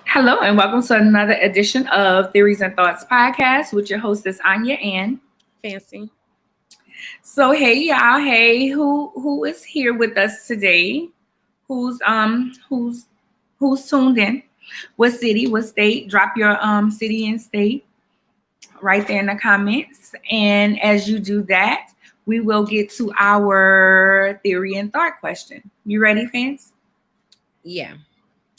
Hello, and welcome to another edition of Theories and Thoughts podcast with your hostess Anya and Fancy. so hey y'all, hey who is here with us today? Who's tuned in? What city? What state? Drop your city and state right there in the comments. And as you do that, we will get to our theory and thought question. You ready, fans? Yeah.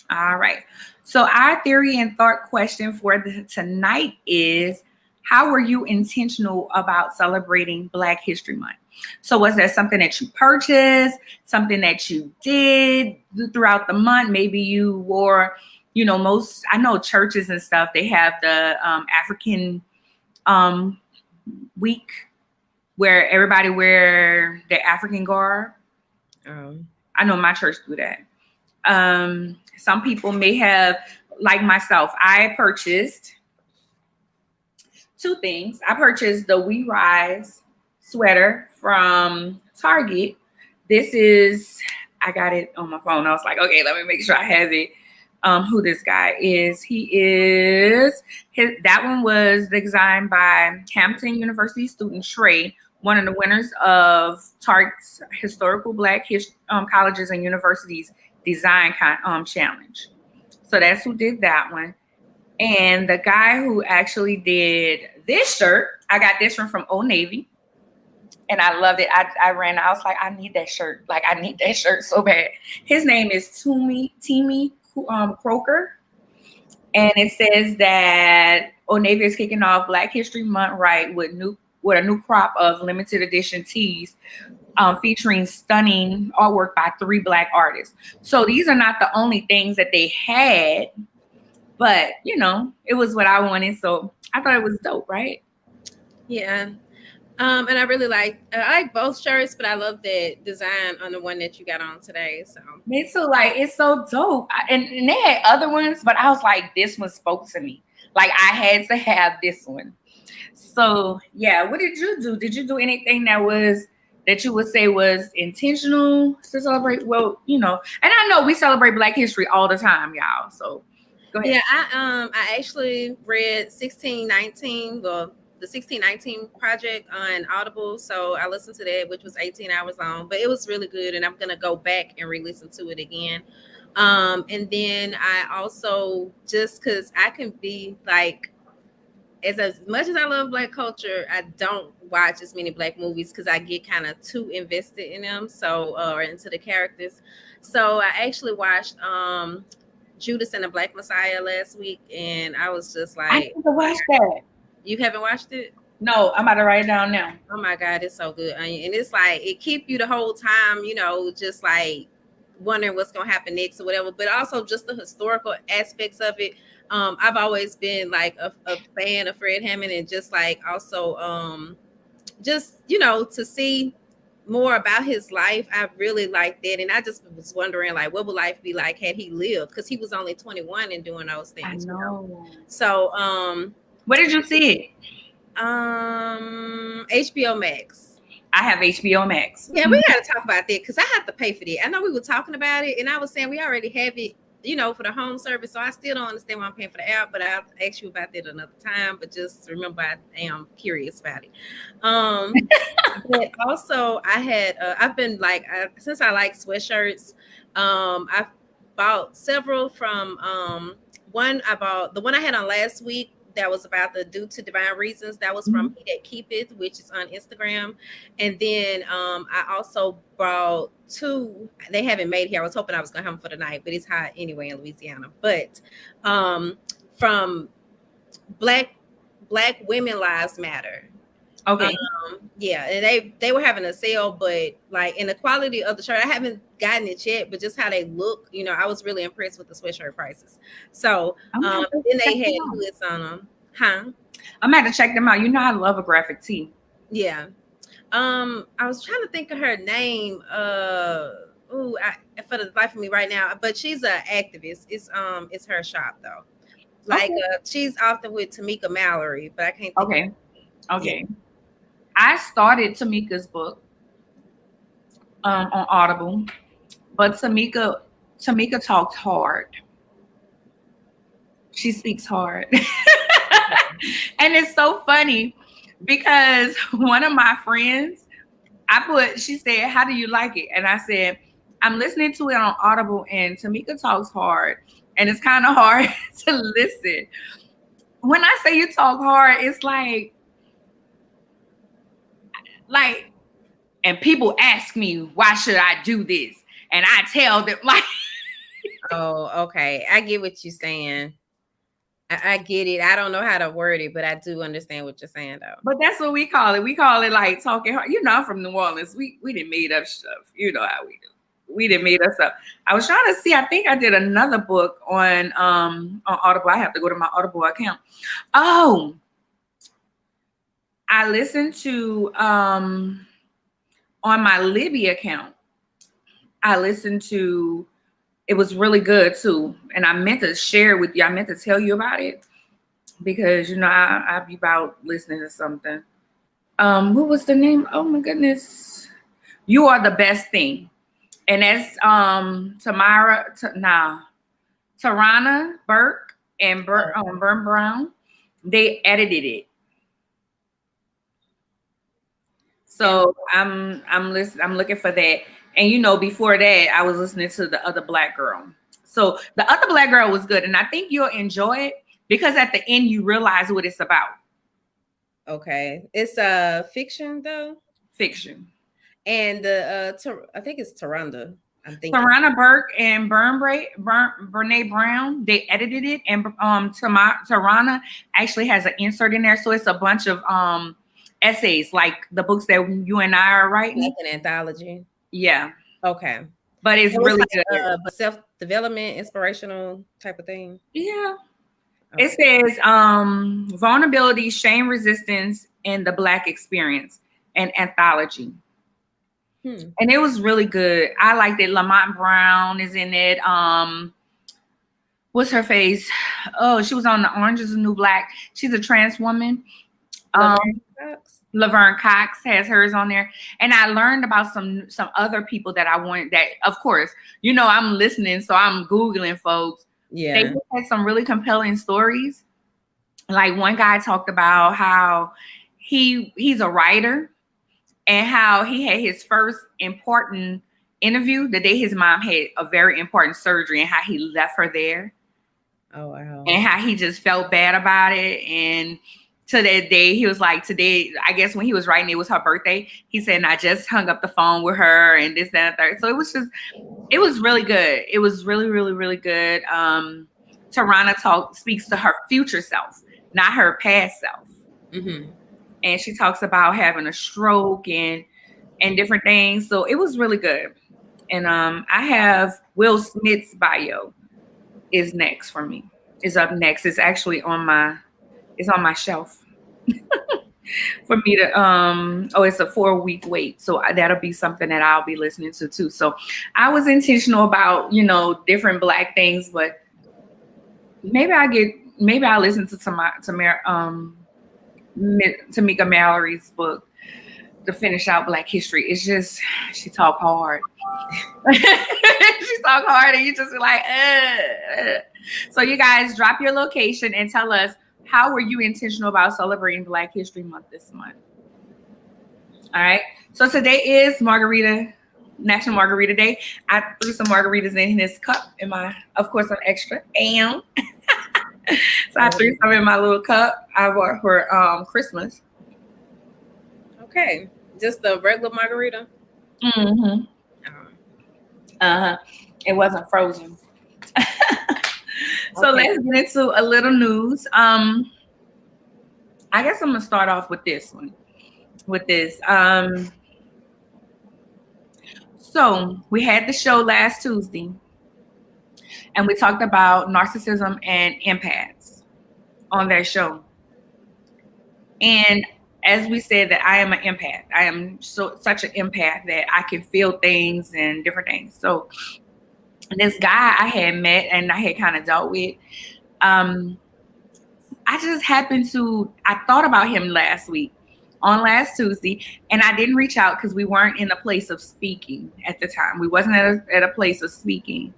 All right. So our theory and thought question for tonight is, how were you intentional about celebrating Black History Month? So was there something that you purchased, something that you did throughout the month? Maybe you wore, I know churches and stuff, they have the African week where everybody wear the African garb. I know my church do that. Some people may have, like myself, I purchased two things. I purchased the We Rise sweater from Target. I got it on my phone. I was like, okay, let me make sure I have it. Who this guy is. That one was designed by Hampton University student Trey, one of the winners of Target's Historical Black Colleges and Universities Design Challenge. So that's who did that one. And the guy who actually did this shirt, I got this one from Old Navy. And I loved it. I was like, I need that shirt. Like, I need that shirt so bad. His name is Teamy Croker. And it says that Old Navy is kicking off Black History Month with a new crop of limited edition tees featuring stunning artwork by 3 Black artists. So these are not the only things that they had, but it was what I wanted. So I thought it was dope, right? Yeah. And I really like both shirts, but I love the design on the one that you got on today. So me too. Like, it's so dope. And they had other ones, but I was like, this one spoke to me. Like, I had to have this one. So yeah, what did you do? Did you do anything that you would say was intentional to celebrate? Well, and I know we celebrate Black history all the time, y'all. So go ahead. Yeah, I actually read 1619, the 1619 Project on Audible. So I listened to that, which was 18 hours long, but it was really good. And I'm going to go back and re-listen to it again. And then I also, just because I can be like, as much as I love Black culture, I don't watch as many Black movies because I get kind of too invested in them. So, or into the characters. So I actually watched Judas and the Black Messiah last week, and I was just like, I need to watch that. You haven't watched it? No, I'm about to write it down now. Oh my God, it's so good. And it's like, it keep you the whole time, just like wondering what's going to happen next or whatever, but also just the historical aspects of it. I've always been like a fan of Fred Hammond, and just like also just to see more about his life. I really liked that, and I just was wondering, like, what would life be like had he lived, because he was only 21 and doing those things. I know. So where did you see it? HBO Max. I have HBO Max. Yeah, we got to talk about that because I have to pay for that. I know we were talking about it, and I was saying we already have it, for the home service. So I still don't understand why I'm paying for the app, but I'll ask you about that another time. But just remember, I am curious about it. But also, I've been like, since I like sweatshirts, I've bought several from one. I bought the one I had on last week. That was about the Due to Divine Reasons. That was from He That Keepeth, which is on Instagram. And then I also brought 2. They haven't made here. I was hoping I was going to have them for the night, but it's hot anyway in Louisiana. But from Black Women Lives Matter. Okay. Yeah, and they were having a sale, but like, in the quality of the shirt, I haven't gotten it yet, but just how they look, I was really impressed with the sweatshirt prices. So then they had hoods on them. I'm gonna have to check them out. I love a graphic tee. Yeah. I was trying to think of her name. For the life of me right now, but she's an activist. It's her shop though. Like she's often with Tamika Mallory, but I can't think Okay. I started Tamika's book on Audible, but Tamika talked hard. She speaks hard. And it's so funny because one of my friends, she said, how do you like it? And I said, I'm listening to it on Audible, and Tamika talks hard, and it's kind of hard to listen. When I say you talk hard, it's like, and people ask me, why should I do this? And I tell them, like, oh, okay. I get what you're saying. I get it. I don't know how to word it, but I do understand what you're saying, though. But that's what we call it. We call it like talking hard. You know, I'm from New Orleans. We didn't made up stuff. You know how we do. We didn't made up stuff. I was trying to see. I think I did another book on Audible. I have to go to my Audible account. Oh, I listened to on my Libby account. I listened to. It was really good too, and I meant to share with you. I meant to tell you about it because you know I be about listening to something. What was the name? Oh my goodness, You Are the Best Thing, and that's Tarana Burke and Burn Brown. They edited it, so I'm looking for that. And, you know, before that, I was listening to The Other Black Girl. So The Other Black Girl was good. And I think you'll enjoy it because at the end, you realize what it's about. Okay. It's fiction, though? Fiction. And I think it's Tarana. Tarana Burke and Brene Brown, they edited it. And Tarana actually has an insert in there. So it's a bunch of essays, like the books that you and I are writing. Like an anthology. Yeah. Okay. But it's really good. But self-development, inspirational type of thing. Yeah. Okay. It says vulnerability, shame, resistance, and the Black experience, an anthology. And it was really good. I liked it. Lamont Brown is in it. What's her face? Oh, she was on the Orange is the New Black. She's a trans woman. Laverne Cox has hers on there. And I learned about some other people that I wanted that, of course, you know, I'm listening, so I'm Googling folks. Yeah. They had some really compelling stories. Like one guy talked about how he's a writer and how he had his first important interview the day his mom had a very important surgery and how he left her there. Oh, wow. And how he just felt bad about it. And to that day, he was like, today, I guess when he was writing, it was her birthday. He said, and I just hung up the phone with her and this, that, and third. So it was really good. It was really, really, really good. Tarana speaks to her future self, not her past self. Mm-hmm. And she talks about having a stroke and different things. So it was really good. And I have Will Smith's bio is next for me. Is up next. It's actually on my shelf for me to it's a 4-week wait, so that'll be something that I'll be listening to too. So I was intentional about, you know, different Black things, but maybe I'll listen to Tamika Mallory's book to finish out Black history. It's just she talk hard. She talk hard and you just be like So you guys drop your location and tell us, how were you intentional about celebrating Black History Month this month? All right. So today is National Margarita Day. I threw some margaritas in this cup of course, I'm extra. So I threw some in my little cup I bought for Christmas. Okay. Just the regular margarita? Mm-hmm. It wasn't frozen. So let's get into a little news. I guess I'm gonna start off with this one. So we had the show last Tuesday, and we talked about narcissism and empaths on that show. And as we said, that I am an empath. I am such an empath that I can feel things and different things. So this guy I had met and I had kind of dealt with, I thought about him last Tuesday, and I didn't reach out because we weren't in a place of speaking at the time. We wasn't at a place of speaking,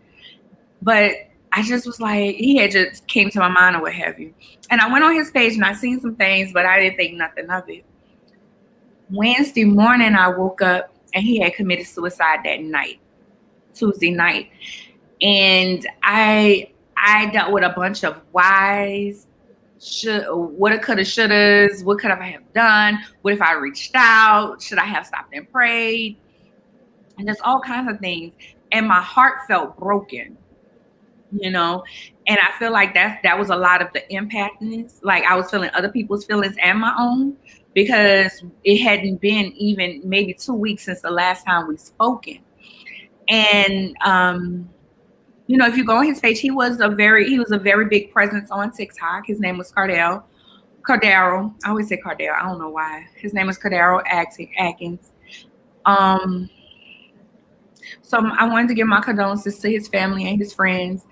but I just was like, he had just came to my mind or what have you. And I went on his page and I seen some things, but I didn't think nothing of it. Wednesday morning, I woke up and he had committed suicide that night, Tuesday night. And I dealt with a bunch of whys, woulda, coulda, shouldas, what could I have done? What if I reached out? Should I have stopped and prayed? And there's all kinds of things. And my heart felt broken, you know? And I feel like that was a lot of the impactness. Like I was feeling other people's feelings and my own, because it hadn't been even maybe 2 weeks since the last time we spoken. And, if you go on his page, he was a very big presence on TikTok. His name was Cardaro. I always say Cardaro. I don't know why. His name is Cardaro Atkins. So I wanted to give my condolences to his family and his friends.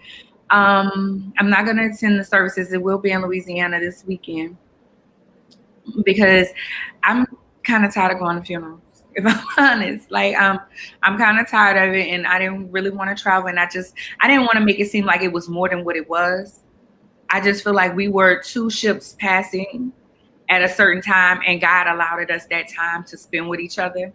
I'm not going to attend the services. It will be in Louisiana this weekend, because I'm kind of tired of going to funerals, if I'm honest. Like, I'm kind of tired of it, and I didn't really want to travel, and I didn't want to make it seem like it was more than what it was. I just feel like we were two ships passing at a certain time, and God allowed us that time to spend with each other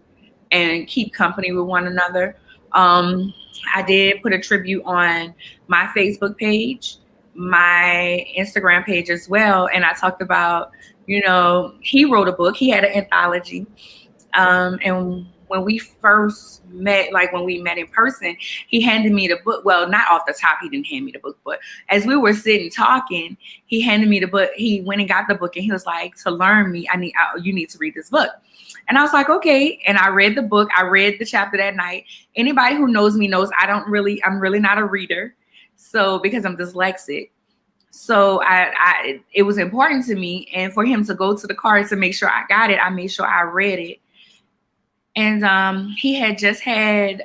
and keep company with one another. I did put a tribute on my Facebook page, my Instagram page as well, and I talked about, he wrote a book. He had an anthology. And when we first met, like when we met in person, he handed me the book. Well, not off the top, he didn't hand me the book, but as we were sitting talking, he handed me the book. He went and got the book, and he was like, to learn me, you need to read this book. And I was like, okay. And I read the book. I read the chapter that night. Anybody who knows me knows I'm really not a reader. So because I'm dyslexic. So it was important to me. And for him to go to the car to make sure I got it, I made sure I read it. And he had just had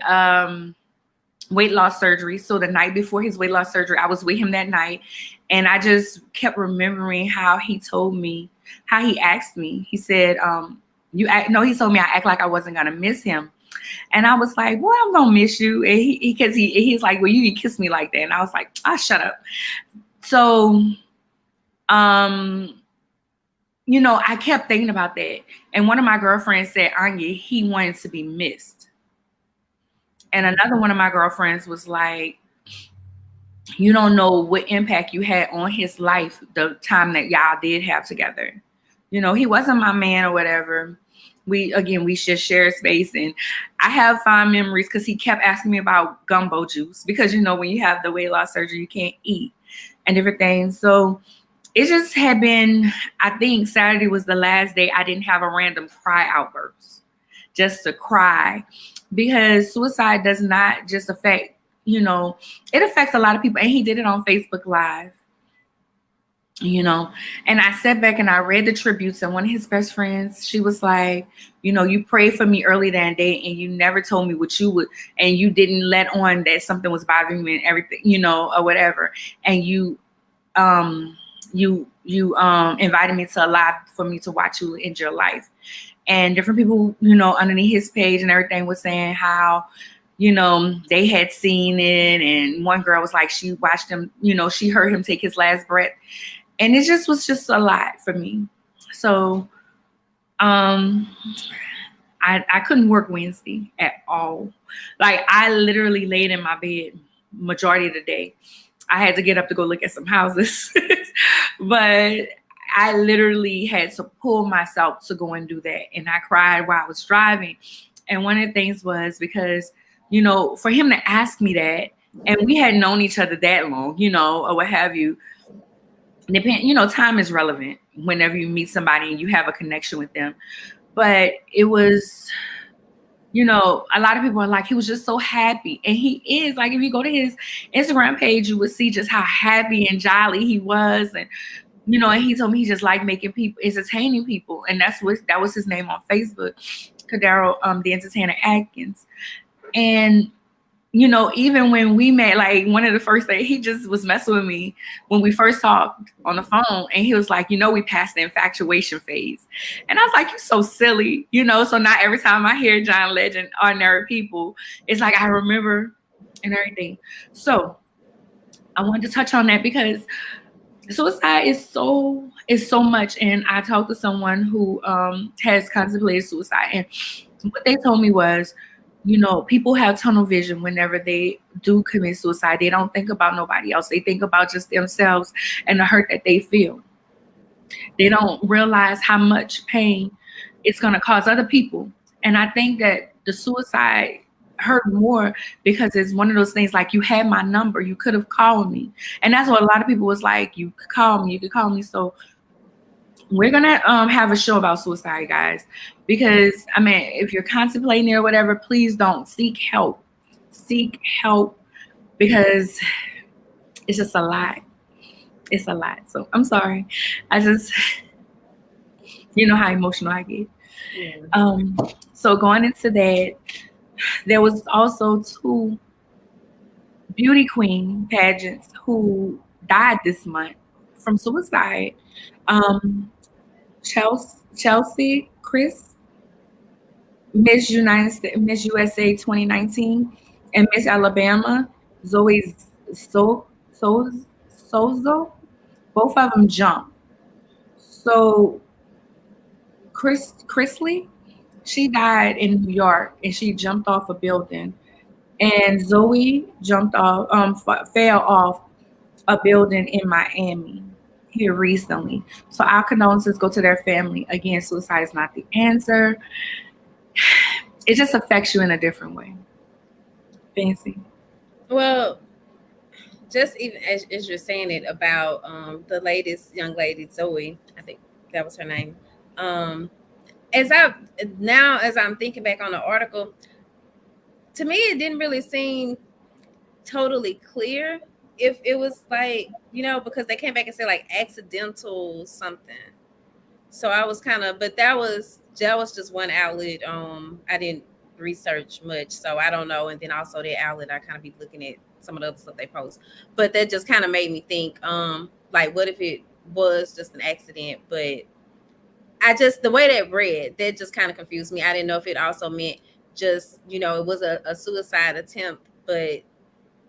weight loss surgery. So the night before his weight loss surgery, I was with him that night. And I just kept remembering how he told me, how he asked me. He said, he told me I act like I wasn't going to miss him. And I was like, well, I'm going to miss you. And he's like, well, you didn't kiss me like that. And I was like, shut up. So, I kept thinking about that. And one of my girlfriends said, Arnya, he wanted to be missed. And another one of my girlfriends was like, you don't know what impact you had on his life the time that y'all did have together. He wasn't my man or whatever. We just shared space, and I have fond memories because he kept asking me about gumbo juice, because when you have the weight loss surgery, you can't eat and different things. So it just had been, I think Saturday was the last day I didn't have a random cry outburst, just to cry, because suicide does not just affect, it affects a lot of people. And he did it on Facebook Live. And I sat back and I read the tributes, and one of his best friends, she was like, you prayed for me early that day, and you never told me what you would, and you didn't let on that something was bothering me and everything, or whatever. And you invited me to a live for me to watch you end your life. And different people, underneath his page and everything was saying how, they had seen it. And one girl was like, she watched him, she heard him take his last breath. And it just was just a lot for me. So I couldn't work Wednesday at all. Like, I literally laid in my bed majority of the day. I had to get up to go look at some houses. But I literally had to pull myself to go and do that. And I cried while I was driving. And one of the things was because, for him to ask me that, and we hadn't known each other that long, or what have you. Time is relevant whenever you meet somebody and you have a connection with them. But it was, a lot of people are like, he was just so happy. And he is. Like, if you go to his Instagram page, you would see just how happy and jolly he was. And, and he told me he just liked making people, entertaining people. And that was his name on Facebook, Cardaro, the Entertainer Atkins. And, even when we met, like, one of the first days, he just was messing with me when we first talked on the phone. And he was like, we passed the infatuation phase. And I was like, you're so silly, so not every time I hear John Legend, Ordinary People, it's like I remember and everything. So I wanted to touch on that because suicide is so much. And I talked to someone who has contemplated suicide, and what they told me was, people have tunnel vision whenever they do commit suicide. They don't think about nobody else. They think about just themselves and the hurt that they feel. They don't realize how much pain it's going to cause other people. And I think that the suicide hurt more because it's one of those things like, you had my number, you could have called me. And that's what a lot of people was like, you could call me. So we're gonna have a show about suicide, guys, because if you're contemplating or whatever, please don't. Seek help because it's just a lot. It's a lot. So I'm sorry. I just, how emotional I get. Yeah. So going into that, there was also 2 beauty queen pageants who died this month from suicide. Chelsea Chris, Miss USA 2019, and Miss Alabama Zoe Sozo. Both of them jumped. So Chrisley, she died in New York and she jumped off a building, and Zoe fell off a building in Miami here recently. So our condolences go to their family. Again, suicide is not the answer. It just affects you in a different way. Fancy. Well, just even as you're saying it about the latest young lady, Zoe, I think that was her name. As I'm thinking back on the article, to me it didn't really seem totally clear if it was like, because they came back and said like accidental something. So I was but that was just one outlet. I didn't research much, so I don't know. And then also the outlet, I kind of be looking at some of the other stuff they post, but that just kind of made me think, like, what if it was just an accident? But the way that read, that just kind of confused me. I didn't know if it also meant just, it was a suicide attempt, but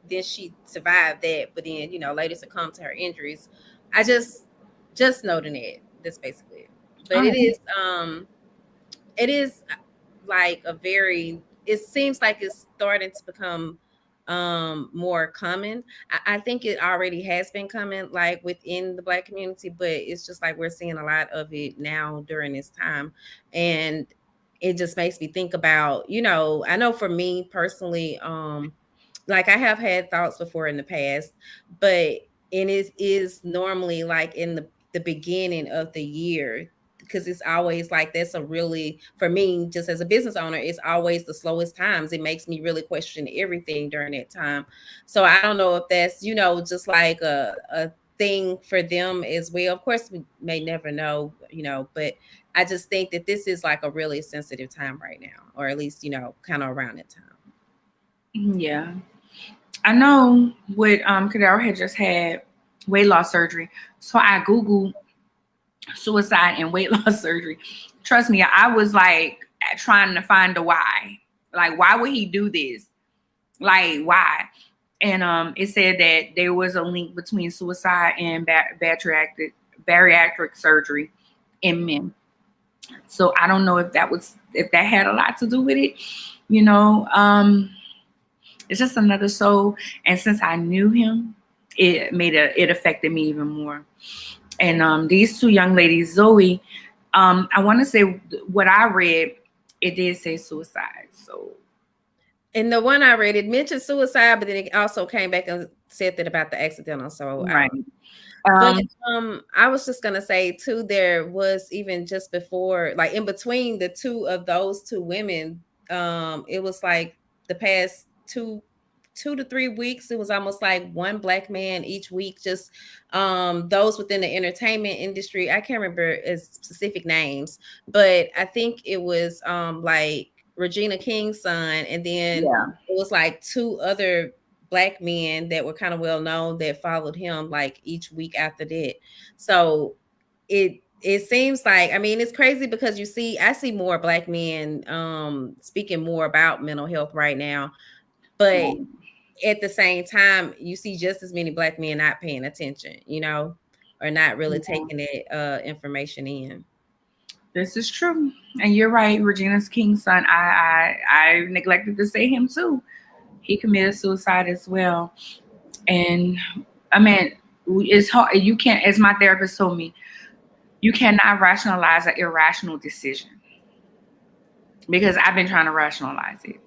then she survived that, but then, later succumbed to her injuries. I just noting it. That's basically it. But it is like it seems like it's starting to become more common. I think it already has been coming like within the Black community, but it's just like we're seeing a lot of it now during this time. And it just makes me think about, I know for me personally, like I have had thoughts before in the past, but it is normally like in the beginning of the year, because it's always like, that's a really, for me, just as a business owner, it's always the slowest times. It makes me really question everything during that time. So I don't know if that's, just like a thing for them as well. Of course, we may never know, but I just think that this is like a really sensitive time right now, or at least, kind of around that time. Yeah. I know what Kadar had just had weight loss surgery. So I Googled suicide and weight loss surgery. Trust me, I was like trying to find the why. Like, why would he do this? Like, why? And it said that there was a link between suicide and bariatric surgery in men. So I don't know if that had a lot to do with it. It's just another soul. And since I knew him, it affected me even more. And these 2 young ladies, Zoe, I want to say what I read, it did say suicide. So, and the one I read, it mentioned suicide, but then it also came back and said that about the accidental. So right. But I was just gonna say too, there was even just before, like in between the 2 of those 2 women, it was like the past 2 to 3 weeks, it was almost like one Black man each week, just those within the entertainment industry. I can't remember specific names, but I think it was like Regina King's son, and then it was like 2 other Black men that were kind of well known that followed him like each week after that. So it seems like, it's crazy because I see more Black men speaking more about mental health right now, but at the same time, you see just as many Black men not paying attention, or not really taking that information in. This is true. And you're right, Regina's King's son. I neglected to say him too. He committed suicide as well. And I mean, it's hard. You can't, as my therapist told me, you cannot rationalize an irrational decision. Because I've been trying to rationalize it.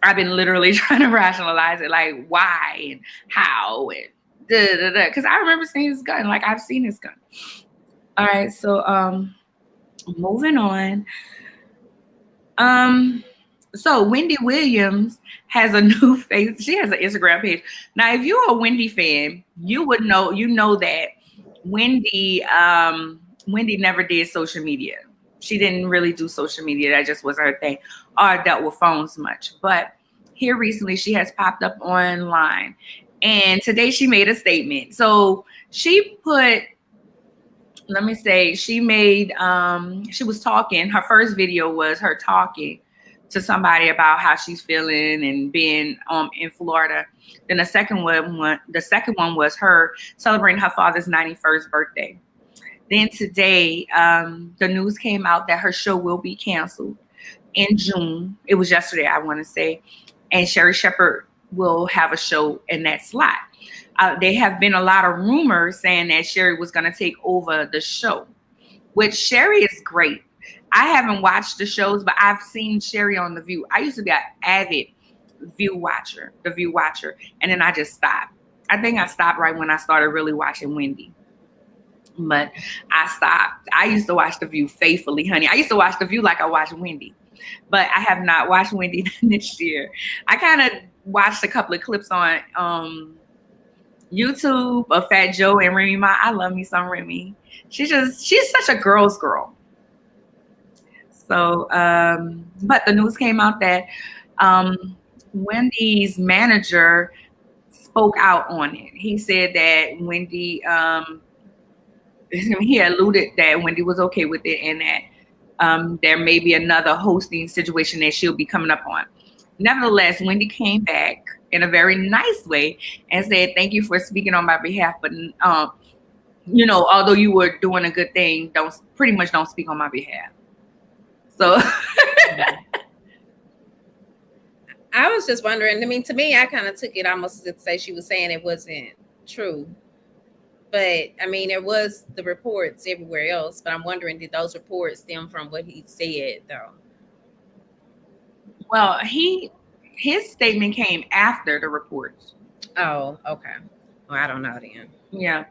I've been literally trying to rationalize it, like why and how and da. Because I remember seeing his gun, like I've seen his gun. All right, so moving on. So Wendy Williams has a new face. She has an Instagram page. Now, if you're a Wendy fan, you would know, that Wendy never did social media. She didn't really do social media. That just wasn't her thing, or dealt with phones much. But here recently, she has popped up online. And today she made a statement. So she put, she was talking. Her first video was her talking to somebody about how she's feeling and being in Florida. Then the second one was her celebrating her father's 91st birthday. Then today, the news came out that her show will be canceled in June. It was yesterday, I want to say. And Sherri Shepherd will have a show in that slot. There have been a lot of rumors saying that Sherri was going to take over the show, which Sherri is great. I haven't watched the shows, but I've seen Sherri on The View. I used to be an avid The View watcher, and then I just stopped. I think I stopped right when I started really watching Wendy. But I stopped. I used to watch The View faithfully, honey. I used to watch The View like I watched Wendy. But I have not watched Wendy this year. I kind of watched a couple of clips on YouTube of Fat Joe and Remy Ma. I love me some Remy. She's such a girl's girl. So, but the news came out that Wendy's manager spoke out on it. He said that Wendy, he alluded that Wendy was okay with it and that there may be another hosting situation that she'll be coming up on. Nevertheless, Wendy came back in a very nice way and said, "Thank you for speaking on my behalf, but although you were doing a good thing, don't speak on my behalf." So I was just wondering. I mean, to me, I kind of took it almost to say she was saying it wasn't true. But I mean, there was the reports everywhere else. But I'm wondering, did those reports stem from what he said, though? Well, his statement came after the reports. Oh, okay. Well, I don't know then. Yeah.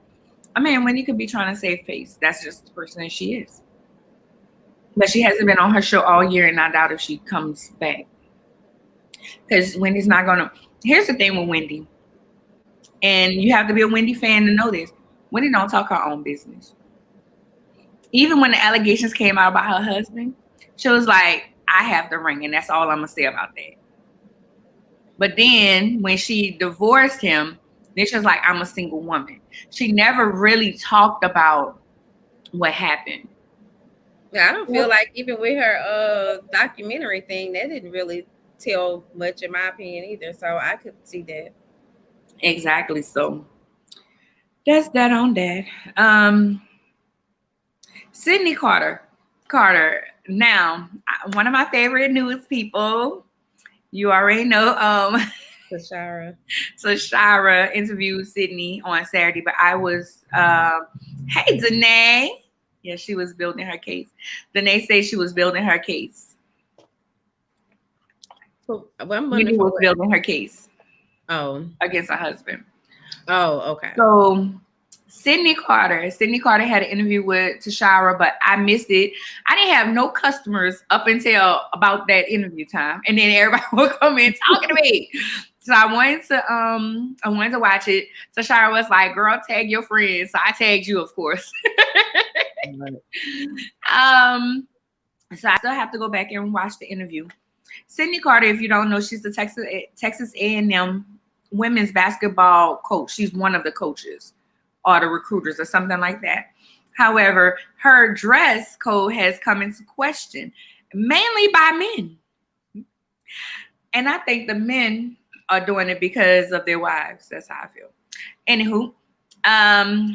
I mean, Wendy could be trying to save face. That's just the person that she is. But she hasn't been on her show all year, and I doubt if she comes back. Because Wendy's not going to. Here's the thing with Wendy. And you have to be a Wendy fan to know this. Wendy don't talk her own business. Even when the allegations came out about her husband, she was like, "I have the ring, and that's all I'm going to say about that." But then when she divorced him, then she was like, "I'm a single woman." She never really talked about what happened. Yeah, I don't feel like even with her documentary thing, that didn't really tell much, in my opinion, either. So I could see that. Exactly. So that's that on that. Sydney Carter. Now, one of my favorite news people. You already know. Shara interviewed Sydney on Saturday, but I was, hey, Danae. Yeah, she was building her case. Danae said she was building her case. Wendy was building her case. Oh. Against her husband. Oh, okay. So Sydney Carter had an interview with Tashara, but I missed it. I didn't have no customers up until about that interview time. And then everybody would come in talking to me. So I wanted to watch it. Tashara was like, "Girl, tag your friends." So I tagged you, of course. So I still have to go back and watch the interview. Sydney Carter, if you don't know, she's the Texas A&M women's basketball coach. She's one of the coaches or the recruiters or something like that. However, her dress code has come into question, mainly by men. And I think the men are doing it because of their wives. That's how I feel. Anywho,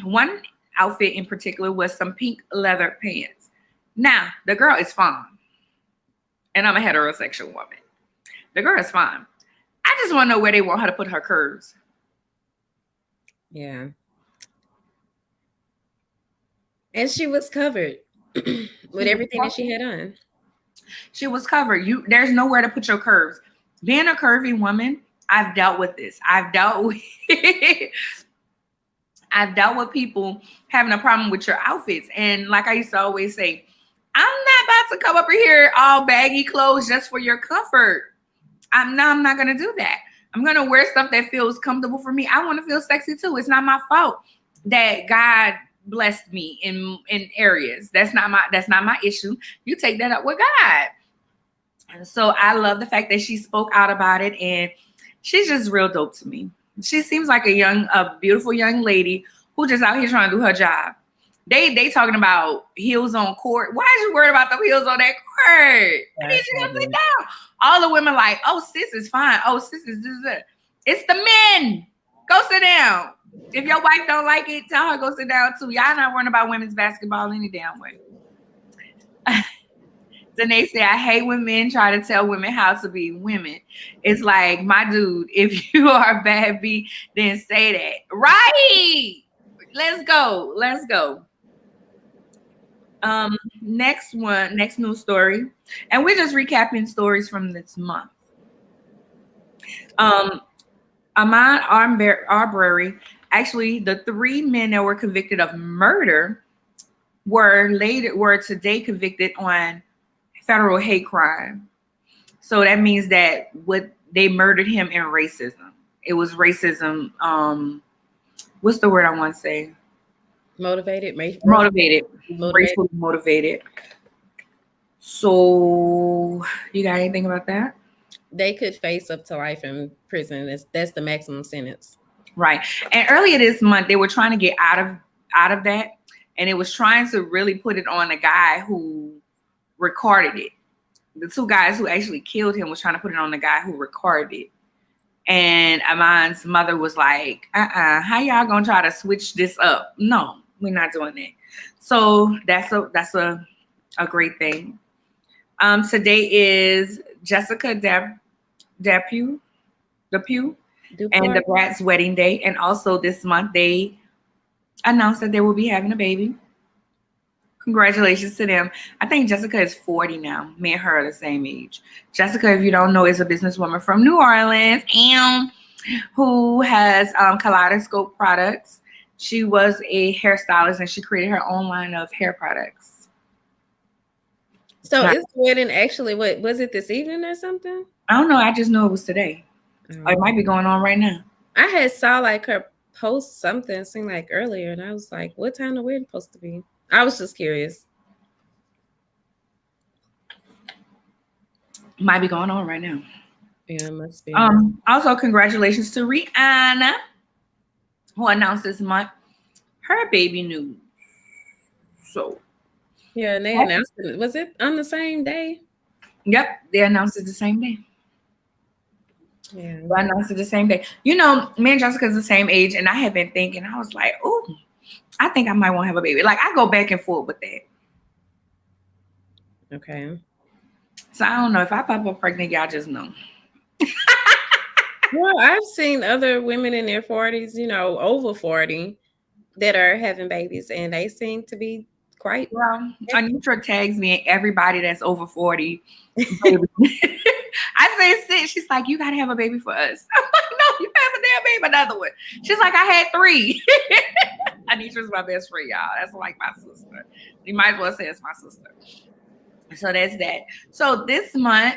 one outfit in particular was some pink leather pants. Now, the girl is fine. And I'm a heterosexual woman. The girl is fine. I just want to know where they want her to put her curves. Yeah. And she was covered with everything that she had on. She was covered. There's nowhere to put your curves. Being a curvy woman, I've dealt with this. I've dealt with people having a problem with your outfits. And like I used to always say, I'm not about to come up here all baggy clothes just for your comfort. I'm not going to do that. I'm going to wear stuff that feels comfortable for me. I want to feel sexy too. It's not my fault that God blessed me in areas. That's not my issue. You take that up with God. And so I love the fact that she spoke out about it, and she's just real dope to me. She seems like a beautiful young lady who just out here trying to do her job. They talking about heels on court. Why is you worried about the heels on that court? I need you to sit down. All the women like, oh, sis is fine. Oh, sis is this. It's the men. Go sit down. If your wife don't like it, tell her go sit down too. Y'all not worrying about women's basketball any damn way. Danae said, I hate when men try to tell women how to be women. It's like, my dude, if you are a bad bee, then say that. Right. Let's go. Next news story. And we're just recapping stories from this month. Ahmaud Arbery, actually, the 3 men that were convicted of murder were today convicted on federal hate crime. So that means that they murdered him in racism. It was racism. What's the word I want to say? Motivated. Racially motivated. So you got anything about that? They could face up to life in prison. That's the maximum sentence. Right. And earlier this month, they were trying to get out of that. And it was trying to really put it on a guy who recorded it. The 2 guys who actually killed him was trying to put it on the guy who recorded it. And Ahmaud's mother was like, how y'all gonna try to switch this up? No, we're not doing that. So that's a great thing. Today is Jessica Depew and the Brat's wedding day. And also this month they announced that they will be having a baby. Congratulations to them. I think Jessica is 40 now. Me and her are the same age. Jessica, if you don't know, is a businesswoman from New Orleans and who has Kaleidoscope products. She was a hairstylist and she created her own line of hair products. So is the wedding actually, what was it, this evening or something? I don't know. I just know it was today. Or it might be going on right now. I had saw like her post something, seemed like earlier, and I was like, what time the wedding supposed to be? I was just curious. Might be going on right now. Yeah, it must be. Also, congratulations to Rihanna, who announced this month her baby news. So, yeah, and they announced it. Was it on the same day? Yep, they announced it the same day. Yeah, they announced it the same day. You know, me and Jessica's the same age, and I had been thinking, I was like, oh, I think I might want to have a baby. Like, I go back and forth with that. Okay. So I don't know if I pop up pregnant, y'all just know. Well, I've seen other women in their 40s, you know, over 40, that are having babies, and they seem to be quite well. Anitra tags me and everybody that's over 40. I say, sit. She's like, you gotta have a baby for us. I'm like, no, you have a damn baby, another one. She's like, I had 3. Anitra's my best friend, y'all. That's like my sister. You might as well say it's my sister. So that's that. So this month,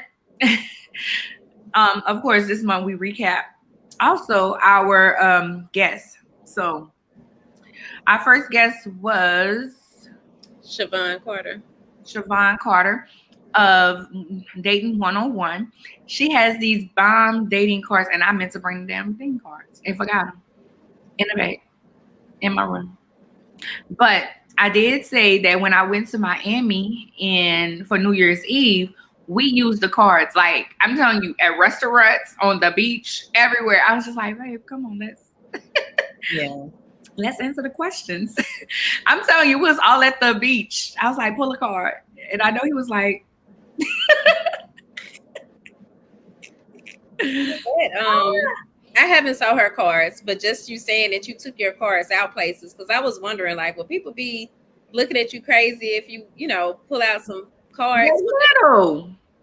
of course, this month we recap also our guests. So our first guest was Siobhan Carter of Dating 101. She has these bomb dating cards, and I meant to bring the damn dating cards and forgot them in the bag in my room. But I did say that when I went to Miami for New Year's Eve, we use the cards. Like, I'm telling you, at restaurants, on the beach, everywhere. I was just like, babe, come on, let's answer the questions. I'm telling you, we was all at the beach. I was like, pull a card. And I know he was like, I haven't saw her cards, but just you saying that you took your cards out places, because I was wondering, like, will people be looking at you crazy if you know, pull out some cards?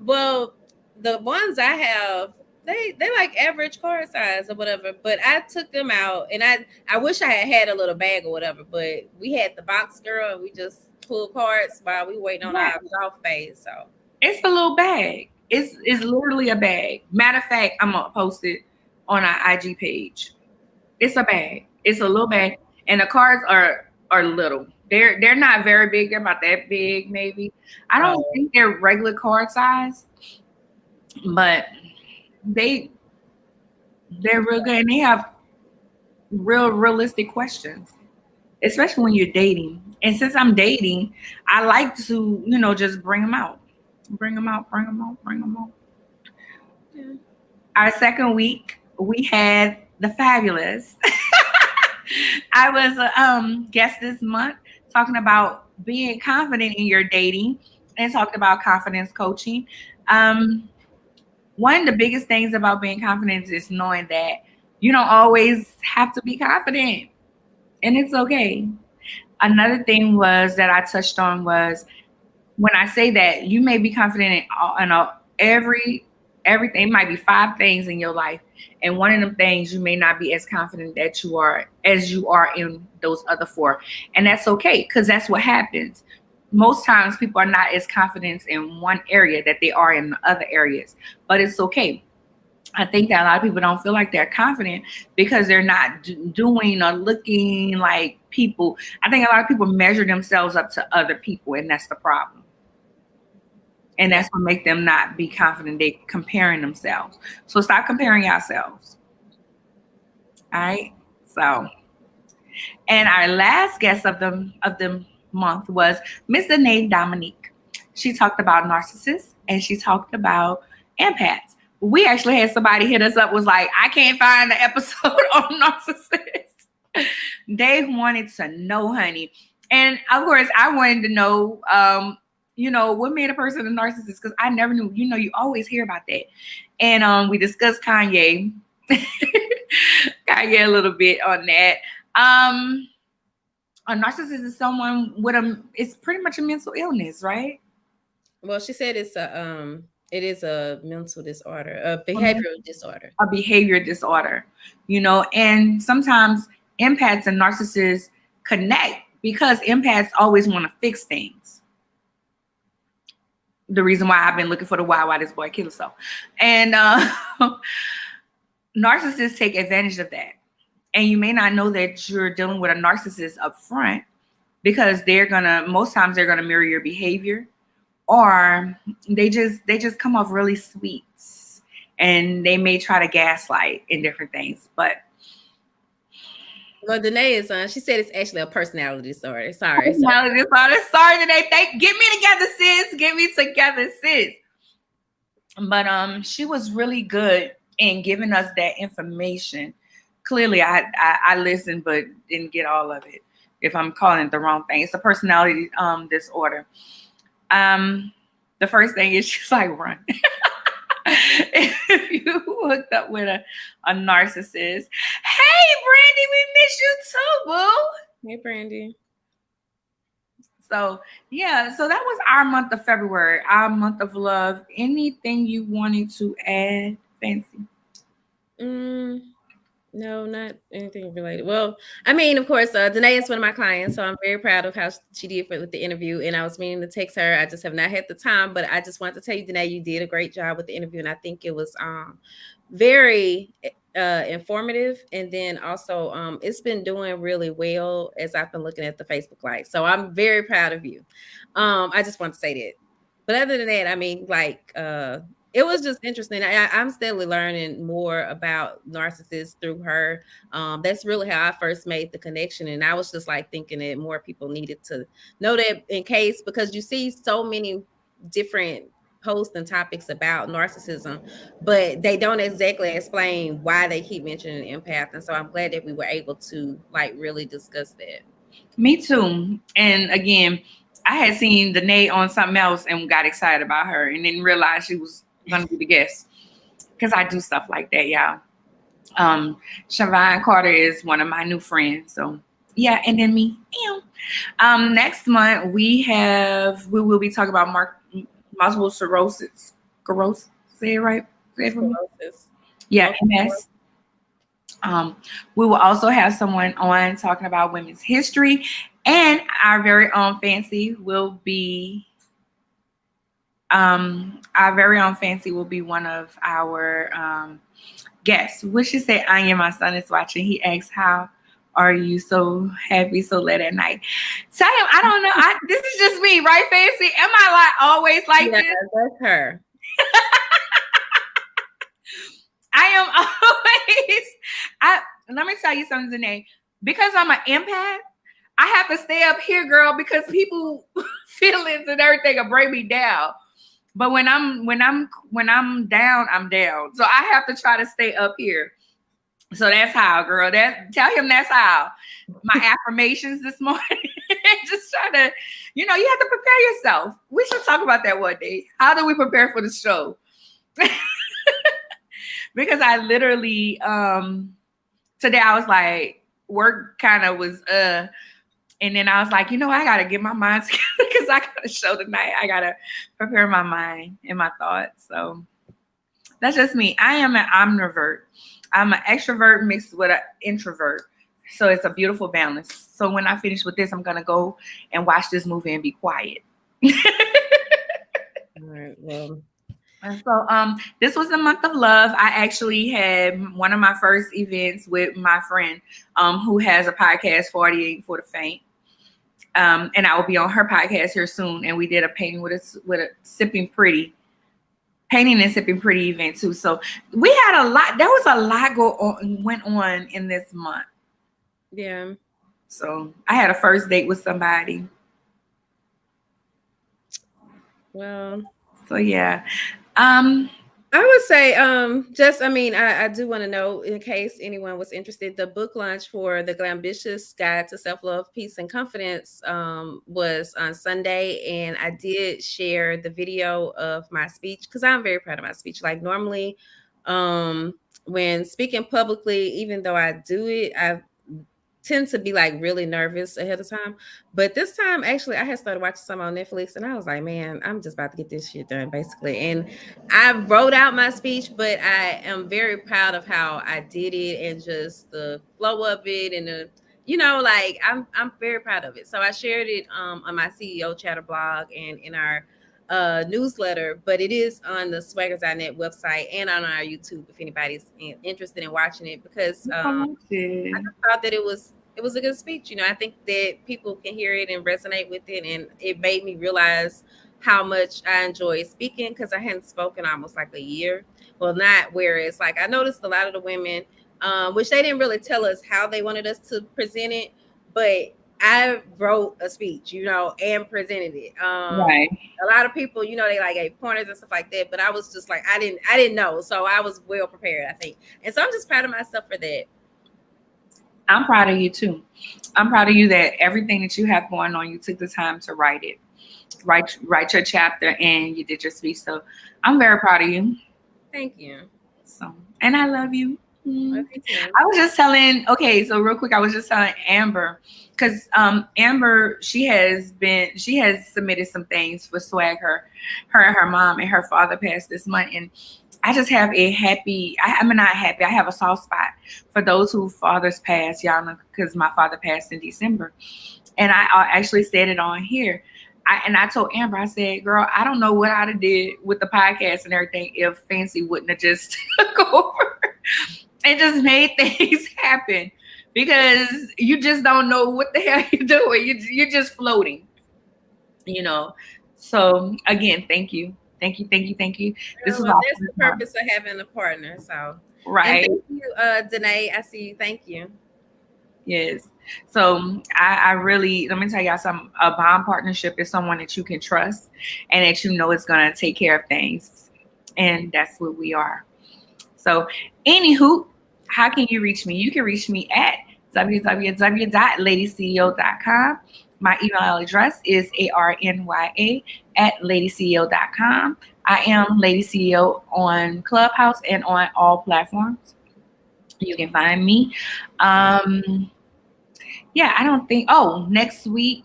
Well, the ones I have, they like average card size or whatever, but I took them out, and I wish I had a little bag or whatever, but we had the box girl and we just pulled cards while we waiting on our golf phase. So it's a little bag. It's literally a bag. Matter of fact, I'm gonna post it on our IG page. It's a bag. It's a little bag, and the cards are little. They're not very big. They're about that big, maybe. I don't think they're regular card size, but they're real good, and they have realistic questions, especially when you're dating. And since I'm dating, I like to, you know, just bring them out. Yeah. Our second week, we had the fabulous. I was a guest this month talking about being confident in your dating and talked about confidence coaching. One of the biggest things about being confident is knowing that you don't always have to be confident, and it's okay. Another thing was that I touched on was when I say that you may be confident in everything. It might be 5 things in your life, and one of them things you may not be as confident that you are as you are in those other 4, and that's okay, because that's what happens. Most times people are not as confident in one area that they are in the other areas, but it's okay. I think that a lot of people don't feel like they're confident because they're not doing or looking like people. I think a lot of people measure themselves up to other people, and that's the problem. And that's what makes them not be confident. They comparing themselves. So stop comparing yourselves. All right. So, and our last guest of the month was Miss Danae Dominique. She talked about narcissists and she talked about empaths. We actually had somebody hit us up, was like, I can't find the episode on narcissists. They wanted to know, honey. And of course, I wanted to know, you know, what made a person a narcissist? Because I never knew. You know, you always hear about that. And we discussed Kanye. Kanye a little bit on that. A narcissist is someone with it's pretty much a mental illness, right? Well, she said it is a mental disorder, a behavioral disorder. A behavior disorder, you know, and sometimes empaths and narcissists connect because empaths always want to fix things. The reason why I've been looking for the why this boy killed himself. And narcissists take advantage of that. And you may not know that you're dealing with a narcissist up front because most times they're gonna mirror your behavior, or they just come off really sweet, and they may try to gaslight in different things. But well, Danae is she said it's actually a personality disorder. Sorry. Personality disorder. Sorry, Danae. Get me together, sis. Get me together, sis. But she was really good in giving us that information. Clearly, I listened, but didn't get all of it. If I'm calling it the wrong thing, it's a personality disorder. The first thing is she's like, run. If you hooked up with a narcissist, hey Brandy, we miss you too, boo. Hey Brandy. So yeah, so that was our month of February, our month of love. Anything you wanted to add, Fancy? No, not anything related. Well, I mean, of course, Danae is one of my clients, so I'm very proud of how she did with the interview. And I was meaning to text her. I just have not had the time, but I just wanted to tell you, Danae, you did a great job with the interview, and I think it was very informative. And then also, it's been doing really well as I've been looking at the Facebook Live. So I'm very proud of you. I just want to say that. But other than that, I mean, like, it was just interesting. I'm steadily learning more about narcissists through her. That's really how I first made the connection. And I was just like thinking that more people needed to know that in case, because you see so many different posts and topics about narcissism, but they don't exactly explain why they keep mentioning empath. And so I'm glad that we were able to like really discuss that. Me too. And again, I had seen Danae on something else and got excited about her and didn't realize she was going to be the guest, because I do stuff like that, y'all. Siobhan Carter is one of my new friends. So yeah, and then me. Next month we will be talking about multiple sclerosis. Say it right? Say it for me. Yeah, MS. We will also have someone on talking about women's history, and our very own Fancy will be one of our guests. We should say Anya, my son, is watching. He asks, "How are you so happy so late at night?" Tell him, I don't know. This is just me, right, Fancy? Am I like always like this? That's her. I am always. Let me tell you something, Danae. Because I'm an empath, I have to stay up here, girl, because people feelings and everything will bring me down. But when I'm down, I'm down. So I have to try to stay up here. So that's how, girl. Tell him that's how. My affirmations this morning. Just try to, you have to prepare yourself. We should talk about that one day. How do we prepare for the show? Because I literally today I was like, work kind of was and then I was like, I gotta get my mind together because I got a show tonight. I gotta prepare my mind and my thoughts. So that's just me. I am an omnivert. I'm an extrovert mixed with an introvert. So it's a beautiful balance. So when I finish with this, I'm gonna go and watch this movie and be quiet. All right, well. So this was the month of love. I actually had one of my first events with my friend who has a podcast, 48 for the Faint. And I will be on her podcast here soon. And we did a painting with a sipping pretty event too. So we had a lot. There was a lot went on in this month. Yeah. So I had a first date with somebody. Well. So yeah. I would say, I do want to know, in case anyone was interested, the book launch for The Glambitious Guide to Self-Love, Peace, and Confidence was on Sunday, and I did share the video of my speech because I'm very proud of my speech. Like normally, when speaking publicly, even though I do it, I tend to be like really nervous ahead of time. But this time, actually, I had started watching some on Netflix and I was like, man, I'm just about to get this shit done, basically. And I wrote out my speech, but I am very proud of how I did it and just the flow of it and I'm very proud of it. So I shared it on my CEO Chatter blog and in our newsletter, but it is on the Swaggers.net website and on our YouTube if anybody's interested in watching it, because I just thought that it was a good speech. I think that people can hear it and resonate with it, and it made me realize how much I enjoy speaking because I hadn't spoken almost like a year. Well, not whereas like I noticed a lot of the women, which they didn't really tell us how they wanted us to present it, but I wrote a speech, and presented it. Right. A lot of people, they like gave pointers and stuff like that, but I was just like, I didn't know. So I was well prepared, I think. And so I'm just proud of myself for that. I'm proud of you too. I'm proud of you that everything that you have going on, you took the time to write it, write your chapter, and you did your speech. So I'm very proud of you. Thank you. So, and I love you. I was just telling, so real quick, I was just telling Amber, because Amber, she has submitted some things for Swag. Her and her mom and her father passed this month, and I just have I have a soft spot for those whose fathers passed, y'all know, because my father passed in December. And I actually said it on here. I told Amber, I said, girl, I don't know what I'd have did with the podcast and everything if Fancy wouldn't have just took over and just made things happen, because you just don't know what the hell you're doing. You're just floating, So again, thank you. This is that's the purpose of having a partner. So right. And thank you, Danae. I see you. Thank you. Yes. So I really, let me tell y'all something. A bond partnership is someone that you can trust and that you know is going to take care of things. And that's what we are. So, anywho, how can you reach me? You can reach me at www.ladyceo.com. My email address is arnya@ladyceo.com. I am Lady CEO on Clubhouse and on all platforms. You can find me. Yeah, I don't think, next week,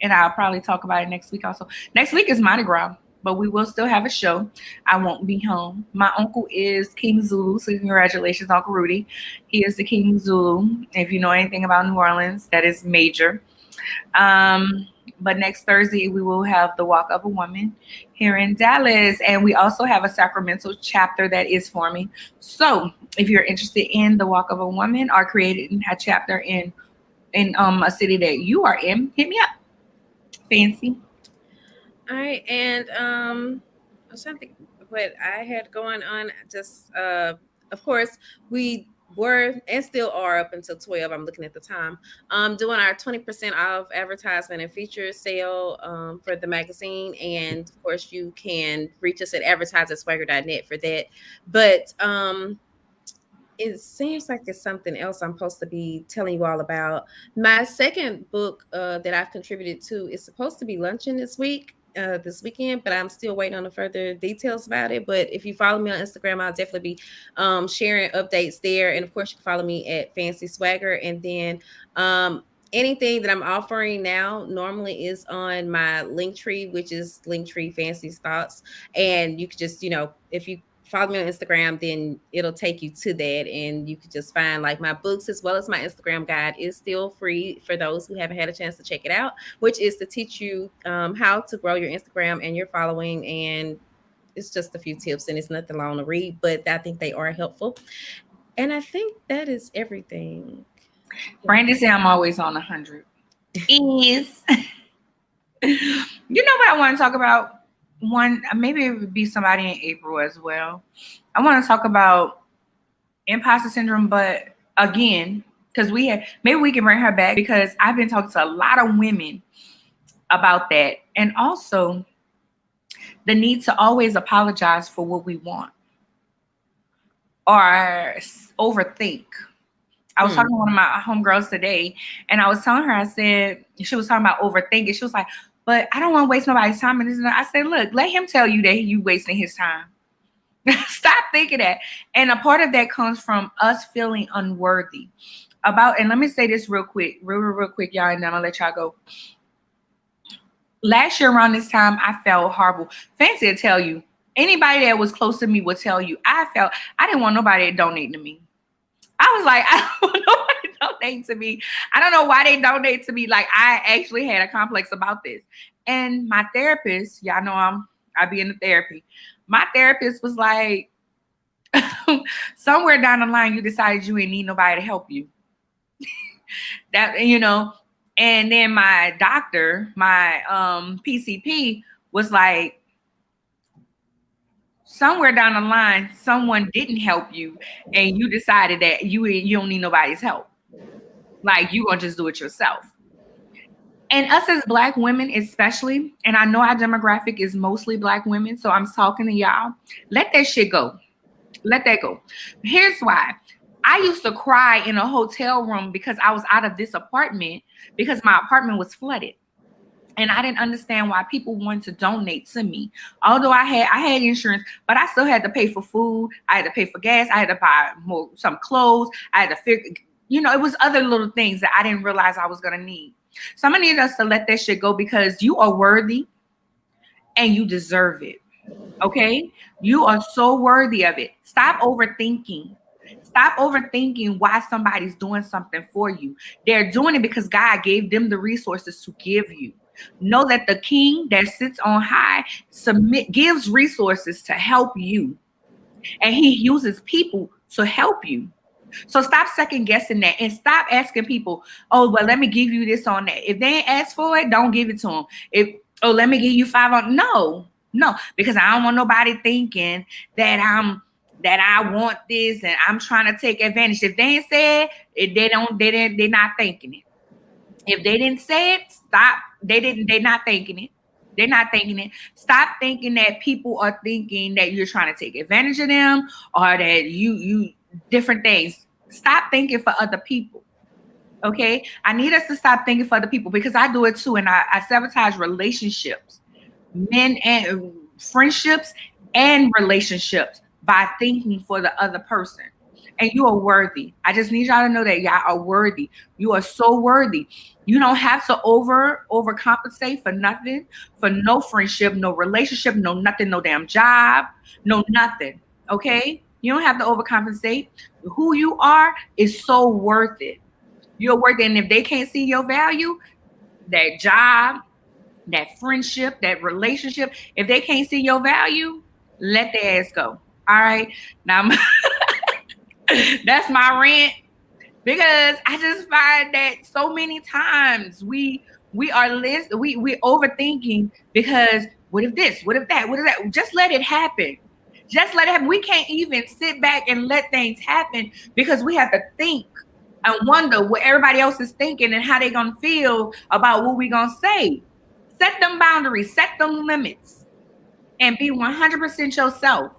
and I'll probably talk about it next week also. Next week is Mardi Gras, but we will still have a show. I won't be home. My uncle is King Zulu, so congratulations, Uncle Rudy. He is the King Zulu. If you know anything about New Orleans, that is major. But next Thursday, we will have the Walk of a Woman here in Dallas. And we also have a Sacramento chapter that is forming. So if you're interested in the Walk of a Woman or creating a chapter in a city that you are in, hit me up. Fancy. All right, and I was trying to think what I had going on. Just of course, we were and still are up until 12. I'm looking at the time. Doing our 20% off advertisement and feature sale for the magazine, and of course, you can reach us at advertise@swagger.net for that. But it seems like it's something else I'm supposed to be telling you all about. My second book that I've contributed to is supposed to be launching this weekend, but I'm still waiting on the further details about it. But if you follow me on Instagram, I'll definitely be sharing updates there. And of course, you can follow me at Fancy Swagger. And then anything that I'm offering now normally is on my Linktree, which is Linktree Fancy's Thoughts. And you could just, if you follow me on Instagram, then it'll take you to that, and you could just find like my books as well as my Instagram guide is still free for those who haven't had a chance to check it out, which is to teach you how to grow your Instagram and your following. And it's just a few tips, and it's nothing long to read, but I think they are helpful. And I think that is everything. Brandy said I'm always on 100. Is you know what I want to talk about? One, maybe it would be somebody in April as well. I want to talk about imposter syndrome, but again, because maybe we can bring her back, because I've been talking to a lot of women about that, and also the need to always apologize for what we want or overthink. I was talking to one of my homegirls today, and I was telling her, I said, she was talking about overthinking. She was like, but I don't want to waste nobody's time. And I said, look, let him tell you that you wasting his time. Stop thinking that. And a part of that comes from us feeling unworthy and let me say this real quick, real quick, y'all, and then I'll let y'all go. Last year around this time, I felt horrible. Fancy will tell you, anybody that was close to me would tell you, I didn't want nobody to donate to me. I was like, I don't want nobody to donate to me. I don't know why they donate to me. Like, I actually had a complex about this. And my therapist, y'all know I be in the therapy. My therapist was like, somewhere down the line, you decided you didn't need nobody to help you. And then my doctor, my PCP was like, somewhere down the line, someone didn't help you, and you decided that you don't need nobody's help. Like, you gonna just do it yourself. And us as Black women, especially, and I know our demographic is mostly Black women, so I'm talking to y'all. Let that shit go. Let that go. Here's why. I used to cry in a hotel room because I was out of this apartment because my apartment was flooded. And I didn't understand why people wanted to donate to me. Although I had insurance, but I still had to pay for food. I had to pay for gas. I had to buy some clothes. I had to figure, it was other little things that I didn't realize I was going to need. So I'm going to need us to let that shit go, because you are worthy and you deserve it. Okay? You are so worthy of it. Stop overthinking. Stop overthinking why somebody's doing something for you. They're doing it because God gave them the resources to give you. Know that the king that sits on high gives resources to help you. And he uses people to help you. So stop second guessing that, and stop asking people, oh, well, let me give you this on that. If they ain't asked for it, don't give it to them. Let me give you 5 on. No, because I don't want nobody thinking that I want this and I'm trying to take advantage. If they ain't said it, they're not thinking it. If they didn't say it, stop. They're not thinking it. They're not thinking it. Stop thinking that people are thinking that you're trying to take advantage of them or that you different things. Stop thinking for other people. Okay? I need us to stop thinking for other people because I do it too. And I sabotage relationships, men and friendships and relationships by thinking for the other person. And you are worthy. I just need y'all to know that y'all are worthy. You are so worthy. You don't have to overcompensate for nothing, for no friendship, no relationship, no nothing, no damn job, no nothing. Okay? You don't have to overcompensate. Who you are is so worth it. You're worth it. And if they can't see your value, that job, that friendship, that relationship, if they can't see your value, let their ass go. All right? Now, that's my rant because I just find that so many times we overthinking because what if this, what if that, what if that? Just let it happen. Just let it happen. We can't even sit back and let things happen because we have to think and wonder what everybody else is thinking and how they're gonna feel about what we're gonna say. Set them boundaries, set them limits, and be 100% yourself.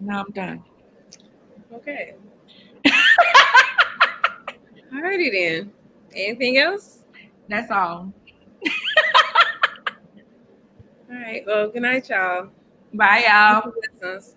Now I'm done. Okay. Alrighty then. Anything else? That's all. All right. Well, good night, y'all. Bye, y'all. Blessings.